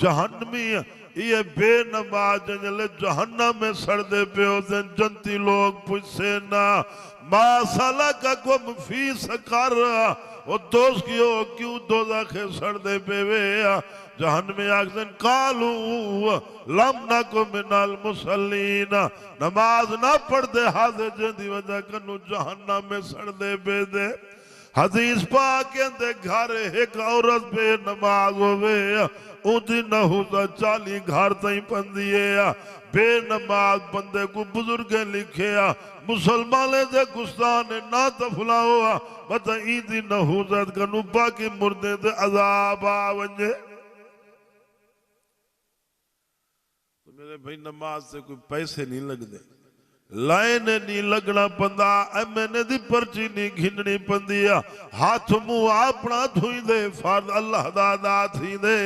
जहन्नमी ये बेनमाज जले जहन्नम में सड़दे पे होते जनती लोग पूछे ना मासाला का गुम फी सकर वो दोस्त की हो क्यों दो दाखे सड़दे पे वे जहन्नम में आखिर कालू लम ना को मिनाल मुसल्लीना नमाज ना पढ़ते हाथ जंदी वजह कनु जहन्नम में सड़दे पे दे हदीस पाक के घर एक औरत बे नमाज होवे उदी नहुदा 40 घर तई पंदी है बेनमाज बंदे को बुजुर्ग लिखे मुसलमाने दे गुस्तान ना तफलाओ बता ईदी नहुजत कनु बाकी मुर्दे दे अजाब आ वंजे। तो मेरे भाई नमाज से कोई पैसे नहीं लगते लाइन नहीं लगना पंदा एमएनए दी पर्ची नहीं घिननी पंदी हाथ मुंह अपना धुई दे फर्द अल्लाह दा थी दे